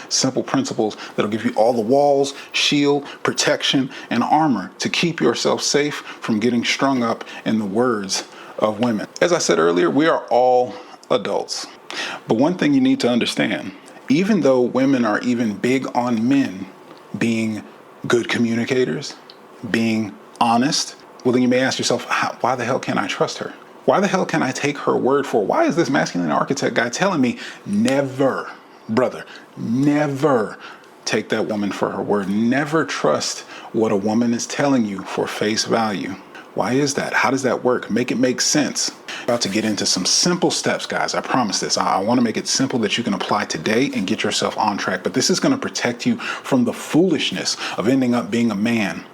simple principles that'll give you all the walls, shield, protection, and armor to keep yourself safe from getting strung up in the words of women. As I said earlier, we are all adults. But one thing you need to understand, even though women are even big on men being good communicators, being honest, well, then you may ask yourself, why the hell can't I trust her? Why the hell can I take her word for it? Why is this masculine architect guy telling me never, brother, never take that woman for her word? Never trust what a woman is telling you for face value. Why is that? How does that work? Make it make sense. I'm about to get into some simple steps, guys. I promise this. I want to make it simple that you can apply today and get yourself on track. But this is going to protect you from the foolishness of ending up being a man,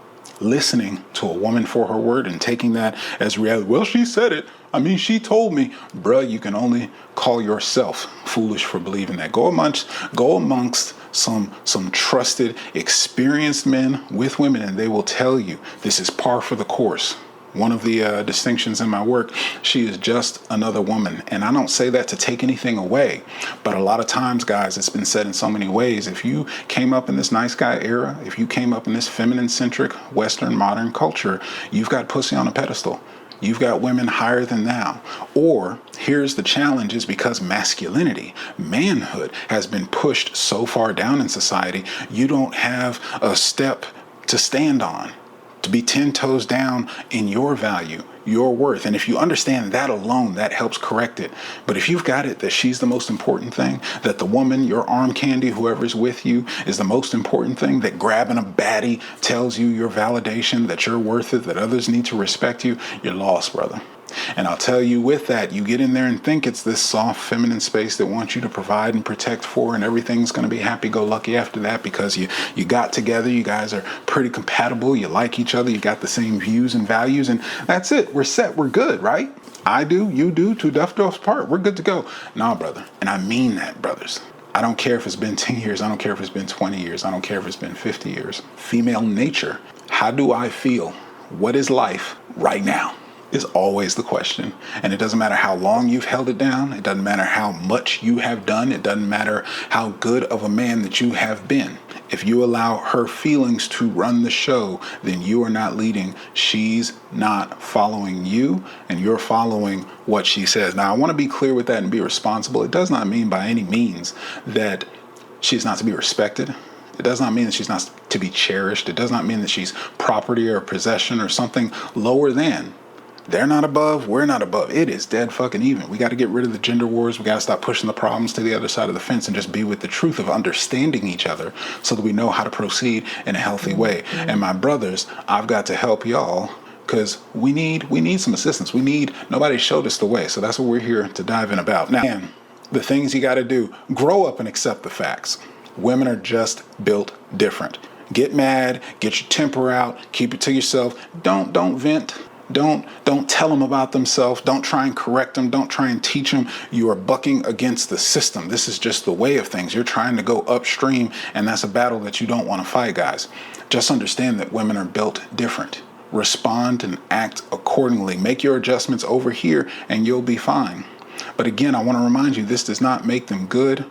listening to a woman for her word and taking that as reality. Well, she said it. I mean, she told me. Bruh, you can only call yourself foolish for believing that. Go amongst some trusted, experienced men with women, and they will tell you this is par for the course. One of the distinctions in my work, she is just another woman. And I don't say that to take anything away. But a lot of times, guys, it's been said in so many ways. If you came up in this nice guy era, if you came up in this feminine-centric Western modern culture, you've got pussy on a pedestal. You've got women higher than thou. Or here's the challenge, is because masculinity, manhood has been pushed so far down in society, you don't have a step to stand on, to be 10 toes down in your value, your worth. And if you understand that alone, that helps correct it. But if you've got it that she's the most important thing, that the woman, your arm candy, whoever's with you, is the most important thing, that grabbing a baddie tells you your validation, that you're worth it, that others need to respect you, you're lost, brother. And I'll tell you, with that, you get in there and think it's this soft feminine space that wants you to provide and protect for, and everything's going to be happy-go-lucky after that because you got together, you guys are pretty compatible, you like each other, you got the same views and values, and that's it. We're set. We're good, right? I do, you do, two duffs apart. We're good to go. Nah, brother. And I mean that, brothers. I don't care if it's been 10 years. I don't care if it's been 20 years. I don't care if it's been 50 years. Female nature. How do I feel? What is life right now? Is always the question. And it doesn't matter how long you've held it down. It doesn't matter how much you have done. It doesn't matter how good of a man that you have been. If you allow her feelings to run the show, then you are not leading. She's not following you, and you're following what she says. Now, I want to be clear with that and be responsible. It does not mean by any means that she's not to be respected. It does not mean that she's not to be cherished. It does not mean that she's property or possession or something lower than. They're not above, we're not above. It is dead fucking even. We got to get rid of the gender wars. We got to stop pushing the problems to the other side of the fence and just be with the truth of understanding each other so that we know how to proceed in a healthy way. And my brothers, I've got to help y'all because we need some assistance. Nobody showed us the way. So that's what we're here to dive in about. Now, the things you got to do, grow up and accept the facts. Women are just built different. Get mad, get your temper out, keep it to yourself. Don't vent. Don't tell them about themselves. Don't try and correct them. Don't try and teach them. You are bucking against the system. This is just the way of things. You're trying to go upstream, and that's a battle that you don't want to fight, guys. Just understand that women are built different. Respond and act accordingly. Make your adjustments over here, and you'll be fine. But again, I want to remind you, this does not make them good,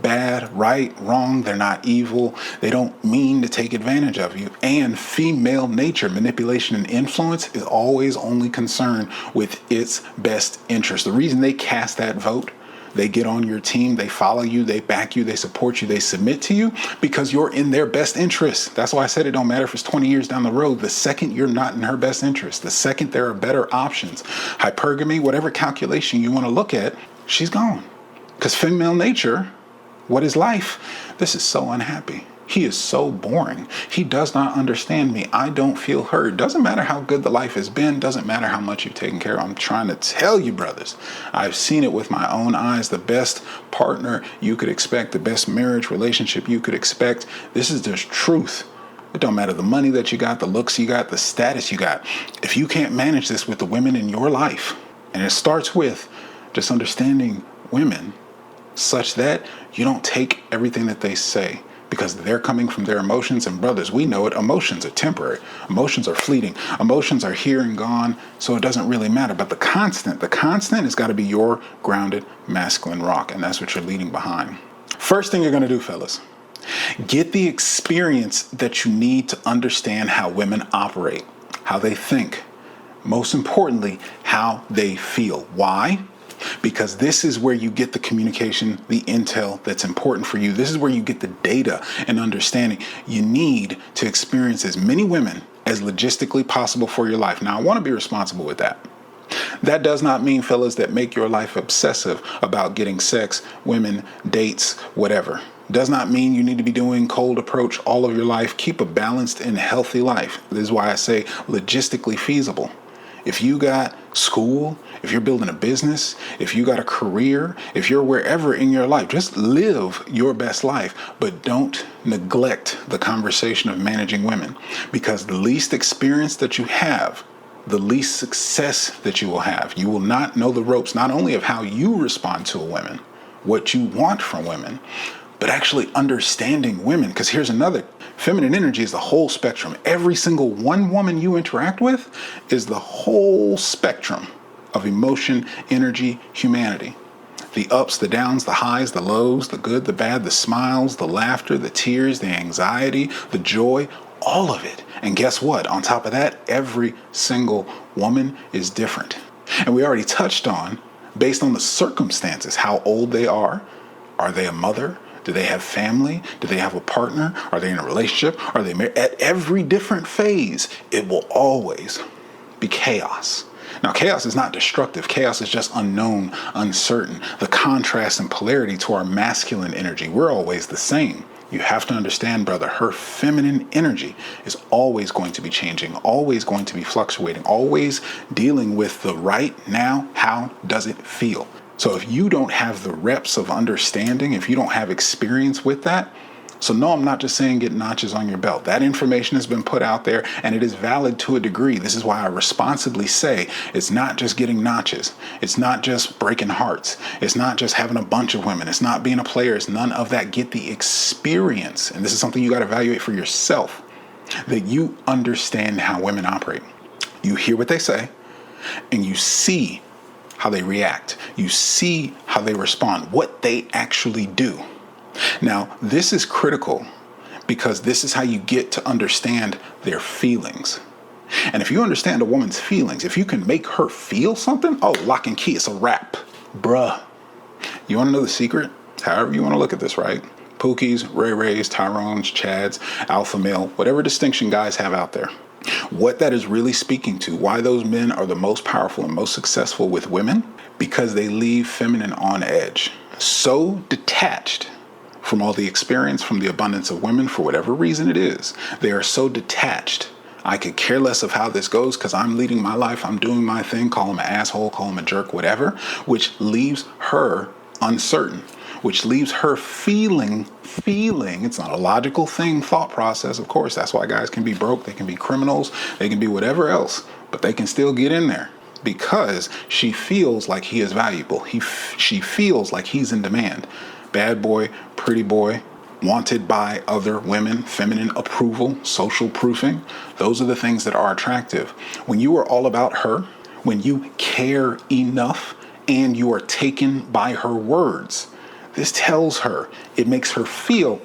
bad, right, wrong. They're not evil. They don't mean to take advantage of you. And female nature, manipulation and influence, is always only concerned with its best interest. The reason they cast that vote, they get on your team, they follow you, they back you, they support you, they submit to you because you're in their best interest. That's why I said it don't matter if it's 20 years down the road. The second you're not in her best interest, the second there are better options, hypergamy, whatever calculation you want to look at, she's gone. Because female nature, what is life? This is so unhappy. He is so boring. He does not understand me. I don't feel heard. Doesn't matter how good the life has been. Doesn't matter how much you've taken care of. I'm trying to tell you, brothers, I've seen it with my own eyes. The best partner you could expect, the best marriage relationship you could expect. This is just truth. It don't matter the money that you got, the looks you got, the status you got. If you can't manage this with the women in your life, and it starts with just understanding women such that you don't take everything that they say because they're coming from their emotions. And brothers, we know it. Emotions are temporary. Emotions are fleeting. Emotions are here and gone. So it doesn't really matter. But the constant has got to be your grounded masculine rock. And that's what you're leading behind. First thing you're going to do, fellas, get the experience that you need to understand how women operate, how they think, most importantly, how they feel. Why? Because this is where you get the communication, the intel that's important for you. This is where you get the data and understanding you need to experience as many women as logistically possible for your life. Now, I want to be responsible with that. That does not mean, fellas, that make your life obsessive about getting sex, women, dates, whatever. Does not mean you need to be doing cold approach all of your life. Keep a balanced and healthy life. This is why I say logistically feasible. If you got school, if you're building a business, if you got a career, if you're wherever in your life, just live your best life, but don't neglect the conversation of managing women, because the least experience that you have, the least success that you will have. You will not know the ropes, not only of how you respond to a woman, what you want from women, but actually understanding women. Because here's another, feminine energy is the whole spectrum. Every single one woman you interact with is the whole spectrum of emotion, energy, humanity. The ups, the downs, the highs, the lows, the good, the bad, the smiles, the laughter, the tears, the anxiety, the joy, all of it. And guess what? On top of that, every single woman is different. And we already touched on, based on the circumstances, how old they are. Are they a mother? Do they have family? Do they have a partner? Are they in a relationship? Are they married? At every different phase, it will always be chaos. Now, chaos is not destructive. Chaos is just unknown, uncertain. The contrast and polarity to our masculine energy, we're always the same. You have to understand, brother, her feminine energy is always going to be changing, always going to be fluctuating, always dealing with the right now. How does it feel? So if you don't have the reps of understanding, if you don't have experience with that, so no, I'm not just saying get notches on your belt. That information has been put out there and it is valid to a degree. This is why I responsibly say it's not just getting notches. It's not just breaking hearts. It's not just having a bunch of women. It's not being a player. It's none of that. Get the experience. And this is something you got to evaluate for yourself, that you understand how women operate. You hear what they say and you see how they react. You see how they respond, what they actually do. Now, this is critical because this is how you get to understand their feelings. And if you understand a woman's feelings, if you can make her feel something, oh, lock and key, it's a wrap. Bruh. You want to know the secret? However you want to look at this, right? Pookies, Ray Rays, Tyrones, Chads, alpha male, whatever distinction guys have out there. What that is really speaking to, why those men are the most powerful and most successful with women, because they leave feminine on edge. So detached from all the experience, from the abundance of women, for whatever reason it is. They are so detached. I could care less of how this goes because I'm leading my life. I'm doing my thing. Call him an asshole, call him a jerk, whatever, which leaves her uncertain, which leaves her feeling. It's not a logical thing, thought process. Of course, that's why guys can be broke. They can be criminals. They can be whatever else, but they can still get in there because she feels like he is valuable. She feels like he's in demand. Bad boy, pretty boy, wanted by other women, feminine approval, social proofing. Those are the things that are attractive. When you are all about her, when you care enough and you are taken by her words, this tells her, it makes her feel,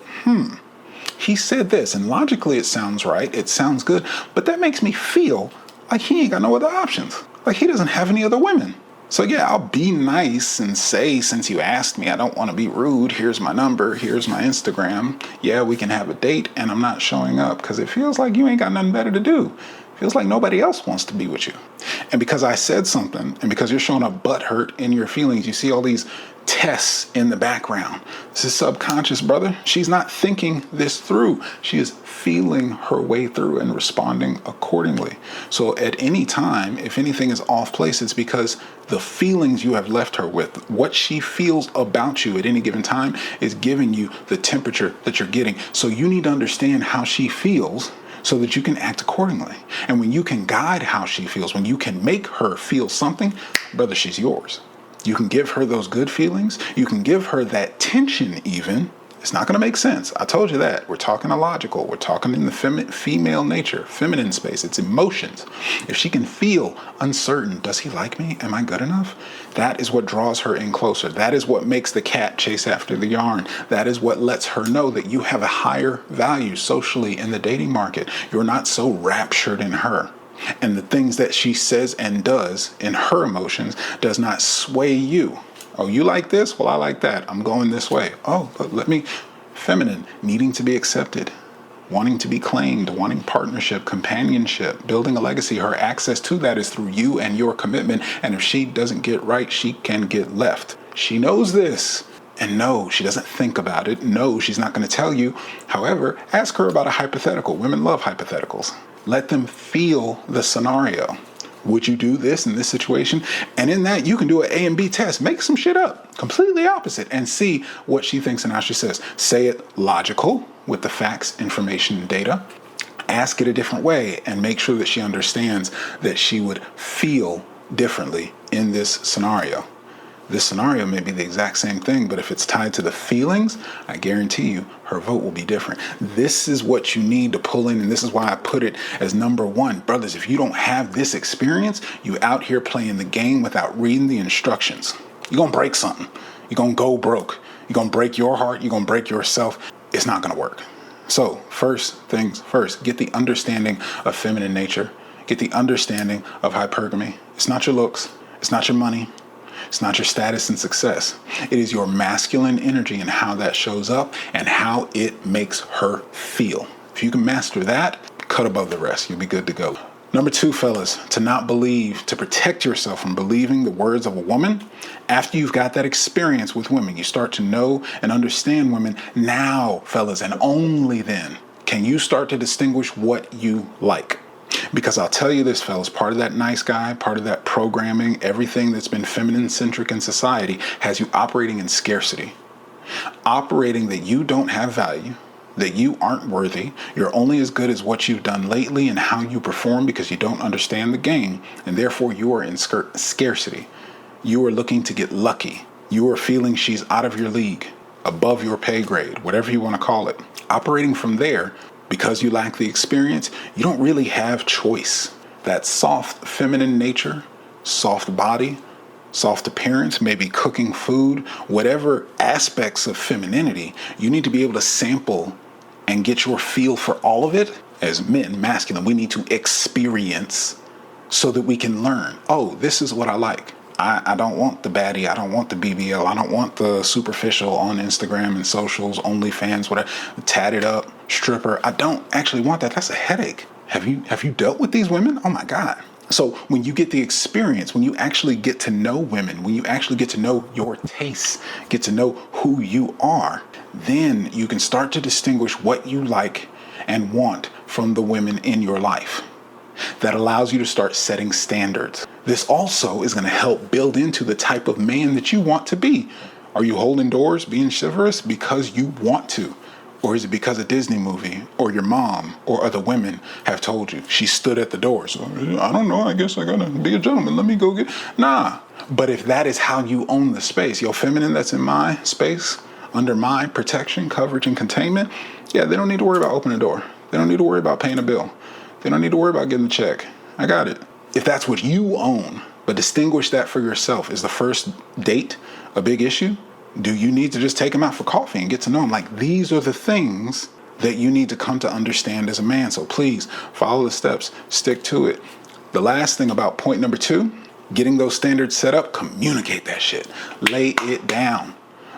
he said this and logically it sounds right. It sounds good, but that makes me feel like he ain't got no other options. Like he doesn't have any other women. So yeah, I'll be nice and say, since you asked me, I don't want to be rude. Here's my number. Here's my Instagram. Yeah, we can have a date and I'm not showing up because it feels like you ain't got nothing better to do. It feels like nobody else wants to be with you. And because I said something and because you're showing up butthurt in your feelings, you see all these tests in the background. This is subconscious, brother. She's not thinking this through. She is feeling her way through and responding accordingly. So at any time, if anything is off place, it's because the feelings you have left her with, what she feels about you at any given time is giving you the temperature that you're getting. So you need to understand how she feels so that you can act accordingly. And when you can guide how she feels, when you can make her feel something, brother, she's yours. You can give her those good feelings. You can give her that tension even, It's not going to make sense. I told you that. We're talking illogical. We're talking in the female nature, feminine space. It's emotions. If she can feel uncertain, does he like me? Am I good enough? That is what draws her in closer. That is what makes the cat chase after the yarn. That is what lets her know that you have a higher value socially in the dating market. You're not so raptured in her. And the things that she says and does in her emotions does not sway you. Oh, you like this? Well, I like that. I'm going this way. Oh, let me. Feminine, needing to be accepted, wanting to be claimed, wanting partnership, companionship, building a legacy. Her access to that is through you and your commitment. And if she doesn't get right, she can get left. She knows this. And no, she doesn't think about it. No, she's not going to tell you. However, ask her about a hypothetical. Women love hypotheticals. Let them feel the scenario. Would you do this in this situation? And in that, you can do an A and B test. Make some shit up, completely opposite, and see what she thinks and how she says. Say it logical with the facts, information, and data. Ask it a different way and make sure that she understands that she would feel differently in this scenario. This scenario may be the exact same thing, but if it's tied to the feelings, I guarantee you her vote will be different. This is what you need to pull in, and this is why I put it as number one. Brothers, if you don't have this experience, you out here playing the game without reading the instructions. You're going to break something. You're going to go broke. You're going to break your heart. You're going to break yourself. It's not going to work. So first things first, get the understanding of feminine nature. Get the understanding of hypergamy. It's not your looks. It's not your money. It's not your status and success. It is your masculine energy and how that shows up and how it makes her feel. If you can master that, cut above the rest. You'll be good to go. Number two, fellas, to not believe, to protect yourself from believing the words of a woman. After you've got that experience with women, you start to know and understand women. Now, fellas, and only then can you start to distinguish what you like. Because I'll tell you this, fellas, part of that nice guy, part of that programming, everything that's been feminine-centric in society has you operating in scarcity. Operating that you don't have value, that you aren't worthy, you're only as good as what you've done lately and how you perform because you don't understand the game, and therefore you are in scarcity. You are looking to get lucky. You are feeling she's out of your league, above your pay grade, whatever you want to call it. Operating from there, because you lack the experience, you don't really have choice. That soft feminine nature, soft body, soft appearance, maybe cooking food, whatever aspects of femininity, you need to be able to sample and get your feel for all of it. As men, masculine, we need to experience so that we can learn. Oh, this is what I like. I don't want the baddie. I don't want the BBL. I don't want the superficial on Instagram and socials, OnlyFans, whatever, tatted up, stripper. I don't actually want that. That's a headache. Have you dealt with these women? Oh my God. So when you get the experience, when you actually get to know women, when you actually get to know your tastes, get to know who you are, then you can start to distinguish what you like and want from the women in your life. That allows you to start setting standards. This also is going to help build into the type of man that you want to be. Are you holding doors, being chivalrous because you want to? Or is it because a Disney movie or your mom or other women have told you? She stood at the door. So I don't know. I guess I got to be a gentleman. Let me go get... Nah. But if that is how you own the space, your feminine that's in my space, under my protection, coverage, and containment, yeah, they don't need to worry about opening a door. They don't need to worry about paying a bill. They don't need to worry about getting a check. I got it. If that's what you own, but distinguish that for yourself. Is the first date a big issue? Do you need to just take them out for coffee and get to know them? Like, these are the things that you need to come to understand as a man. So please follow the steps, stick to it. The last thing about point number 2, getting those standards set up, communicate that shit. Lay it down.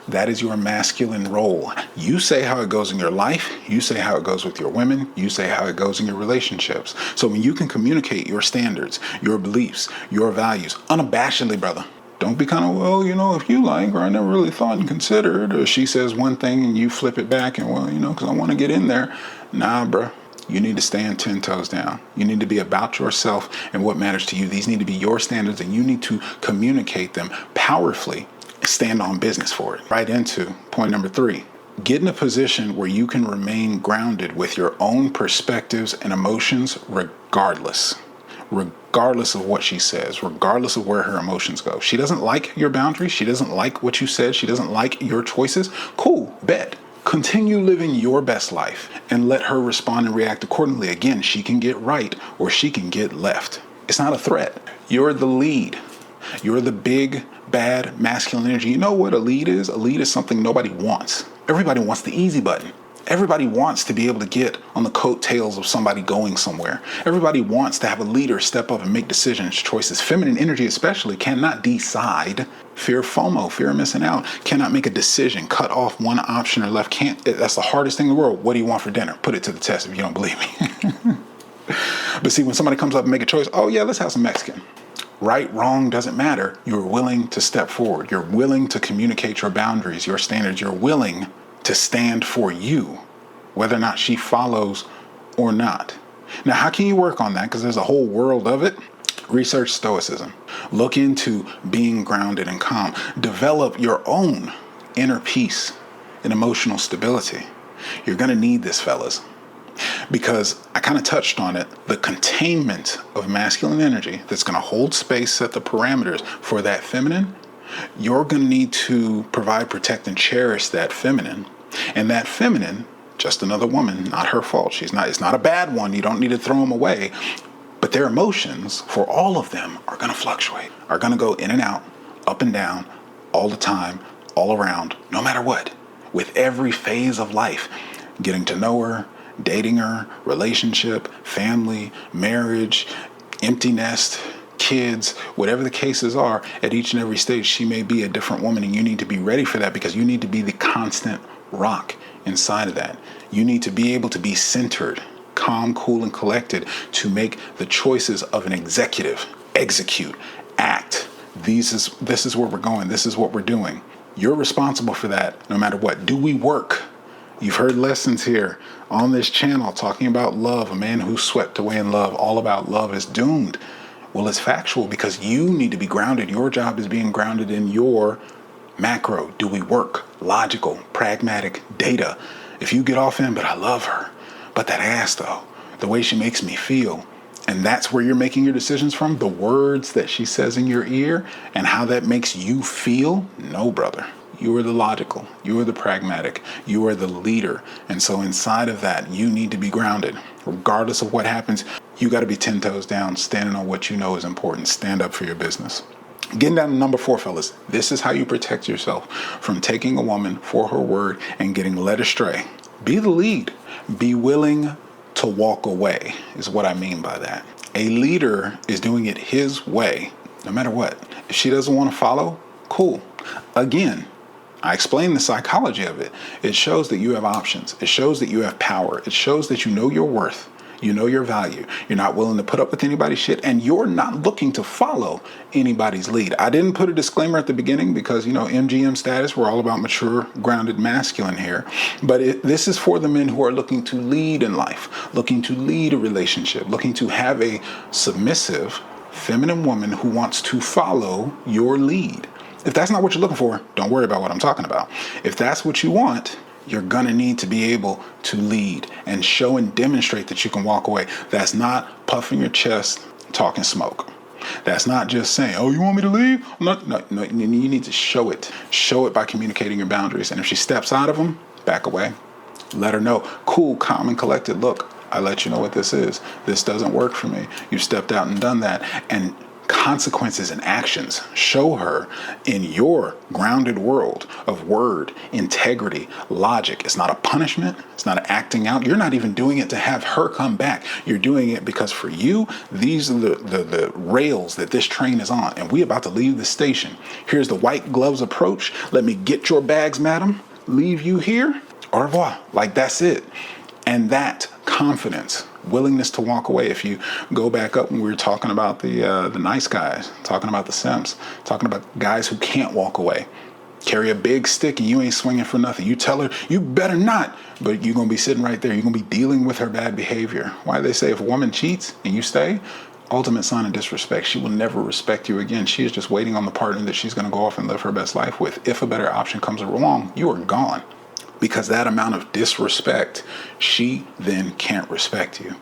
That is your masculine role. You say how it goes in your life. You say how it goes with your women. You say how it goes in your relationships. So when you can communicate your standards, your beliefs, your values, unabashedly, brother. Don't be kind of, well, if you like, or I never really thought and considered, or she says one thing and you flip it back and, well, because I want to get in there. Nah, bro. You need to stand 10 toes down. You need to be about yourself and what matters to you. These need to be your standards, and you need to communicate them powerfully. Stand on business for it. Right into point number 3. Get in a position where you can remain grounded with your own perspectives and emotions regardless of what she says, regardless of where her emotions go. She doesn't like your boundaries. She doesn't like what you said. She doesn't like your choices. Cool, bet. Continue living your best life and let her respond and react accordingly. Again, she can get right or she can get left. It's not a threat. You're the lead. You're the big, bad, masculine energy. You know what a lead is? A lead is something nobody wants. Everybody wants the easy button. Everybody wants to be able to get on the coattails of somebody going somewhere. Everybody wants to have a leader step up and make decisions, choices. Feminine energy especially cannot decide. Fear of FOMO, fear of missing out, cannot make a decision, cut off one option or left. That's the hardest thing in the world. What do you want for dinner? Put it to the test if you don't believe me. But see, when somebody comes up and make a choice, oh yeah, let's have some Mexican. Right, wrong, doesn't matter. You're willing to step forward. You're willing to communicate your boundaries, your standards. You're willing to stand for you, whether or not she follows or not. Now, how can you work on that? Because there's a whole world of it. Research stoicism. Look into being grounded and calm. Develop your own inner peace and emotional stability. You're going to need this, fellas. Because I kind of touched on it, the containment of masculine energy that's going to hold space, set the parameters for that feminine. You're going to need to provide, protect, and cherish that feminine. And that feminine, just another woman, not her fault. It's not a bad one. You don't need to throw them away. But their emotions, for all of them, are going to fluctuate, are going to go in and out, up and down, all the time, all around, no matter what. With every phase of life, getting to know her, dating her, relationship, family, marriage, empty nest, kids, whatever the cases are, at each and every stage, she may be a different woman, and you need to be ready for that because you need to be the constant rock inside of that. You need to be able to be centered, calm, cool, and collected to make the choices of an executive, execute, act. This is where we're going. This is what we're doing. You're responsible for that no matter what. Do we work? You've heard lessons here on this channel talking about love. A man who's swept away in love, all about love, is doomed. Well, it's factual because you need to be grounded. Your job is being grounded in your macro. Do we work? Logical, pragmatic, data. If you get off in, but I love her. But that ass though, the way she makes me feel. And that's where you're making your decisions from? The words that she says in your ear and how that makes you feel? No, brother. You are the logical. You are the pragmatic. You are the leader. And so inside of that, you need to be grounded. Regardless of what happens, you got to be 10 toes down, standing on what you know is important. Stand up for your business. Getting down to number 4, fellas. This is how you protect yourself from taking a woman for her word and getting led astray. Be the lead. Be willing to walk away is what I mean by that. A leader is doing it his way, no matter what. If she doesn't want to follow, cool. Again, I explained the psychology of it. It shows that you have options. It shows that you have power. It shows that you know your worth. You know your value. You're not willing to put up with anybody's shit, and you're not looking to follow anybody's lead. I didn't put a disclaimer at the beginning because, MGM status, we're all about mature, grounded, masculine here. But this is for the men who are looking to lead in life, looking to lead a relationship, looking to have a submissive, feminine woman who wants to follow your lead. If that's not what you're looking for, don't worry about what I'm talking about. If that's what you want, you're going to need to be able to lead and show and demonstrate that you can walk away. That's not puffing your chest, talking smoke. That's not just saying, oh, you want me to leave? No, you need to show it. Show it by communicating your boundaries. And if she steps out of them, back away. Let her know. Cool, calm, and collected. Look, I let you know what this is. This doesn't work for me. You've stepped out and done that. And consequences and actions. Show her in your grounded world of word, integrity, logic. It's not a punishment. It's not an acting out. You're not even doing it to have her come back. You're doing it because for you, these are the rails that this train is on. And we're about to leave the station. Here's the white gloves approach. Let me get your bags, madam. Leave you here. Au revoir. Like that's it. And that confidence, willingness to walk away. If you go back up when we were talking about the nice guys, talking about the simps, talking about guys who can't walk away, carry a big stick and you ain't swinging for nothing. You tell her, you better not, but you're going to be sitting right there. You're going to be dealing with her bad behavior. Why do they say if a woman cheats and you stay, ultimate sign of disrespect. She will never respect you again. She is just waiting on the partner that she's going to go off and live her best life with. If a better option comes along, you are gone. Because that amount of disrespect, she then can't respect you.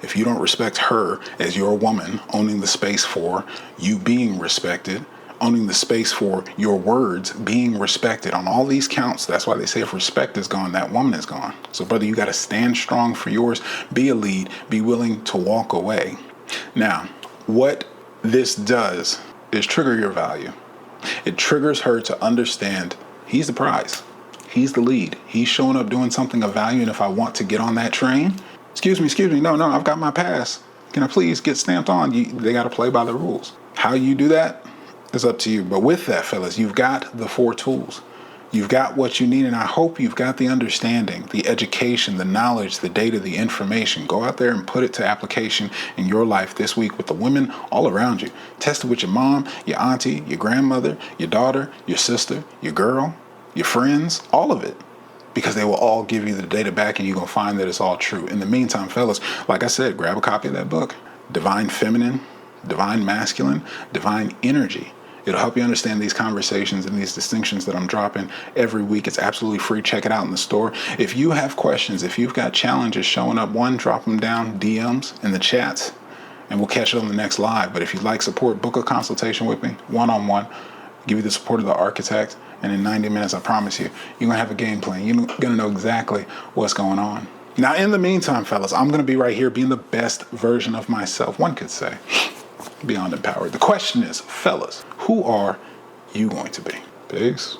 If you don't respect her as your woman, owning the space for you being respected, owning the space for your words, being respected on all these counts. That's why they say if respect is gone, that woman is gone. So brother, you got to stand strong for yours, be a lead, be willing to walk away. Now, what this does is trigger your value. It triggers her to understand he's the prize. He's the lead. He's showing up doing something of value. And if I want to get on that train, excuse me. No, I've got my pass. Can I please get stamped on? They got to play by the rules. How you do that is up to you. But with that, fellas, you've got the 4 tools. You've got what you need. And I hope you've got the understanding, the education, the knowledge, the data, the information. Go out there and put it to application in your life this week with the women all around you. Test it with your mom, your auntie, your grandmother, your daughter, your sister, your girl, your friends, all of it. Because they will all give you the data back and you're going to find that it's all true. In the meantime, fellas, like I said, grab a copy of that book, Divine Feminine, Divine Masculine, Divine Energy. It'll help you understand these conversations and these distinctions that I'm dropping every week. It's absolutely free. Check it out in the store. If you have questions, if you've got challenges showing up, drop them down DMs in the chats and we'll catch it on the next live. But if you'd like support, book a consultation with me, one-on-one, give you the support of the architect. And in 90 minutes, I promise you, you're going to have a game plan. You're going to know exactly what's going on. Now, in the meantime, fellas, I'm going to be right here being the best version of myself, one could say, beyond empowered. The question is, fellas, who are you going to be? Peace.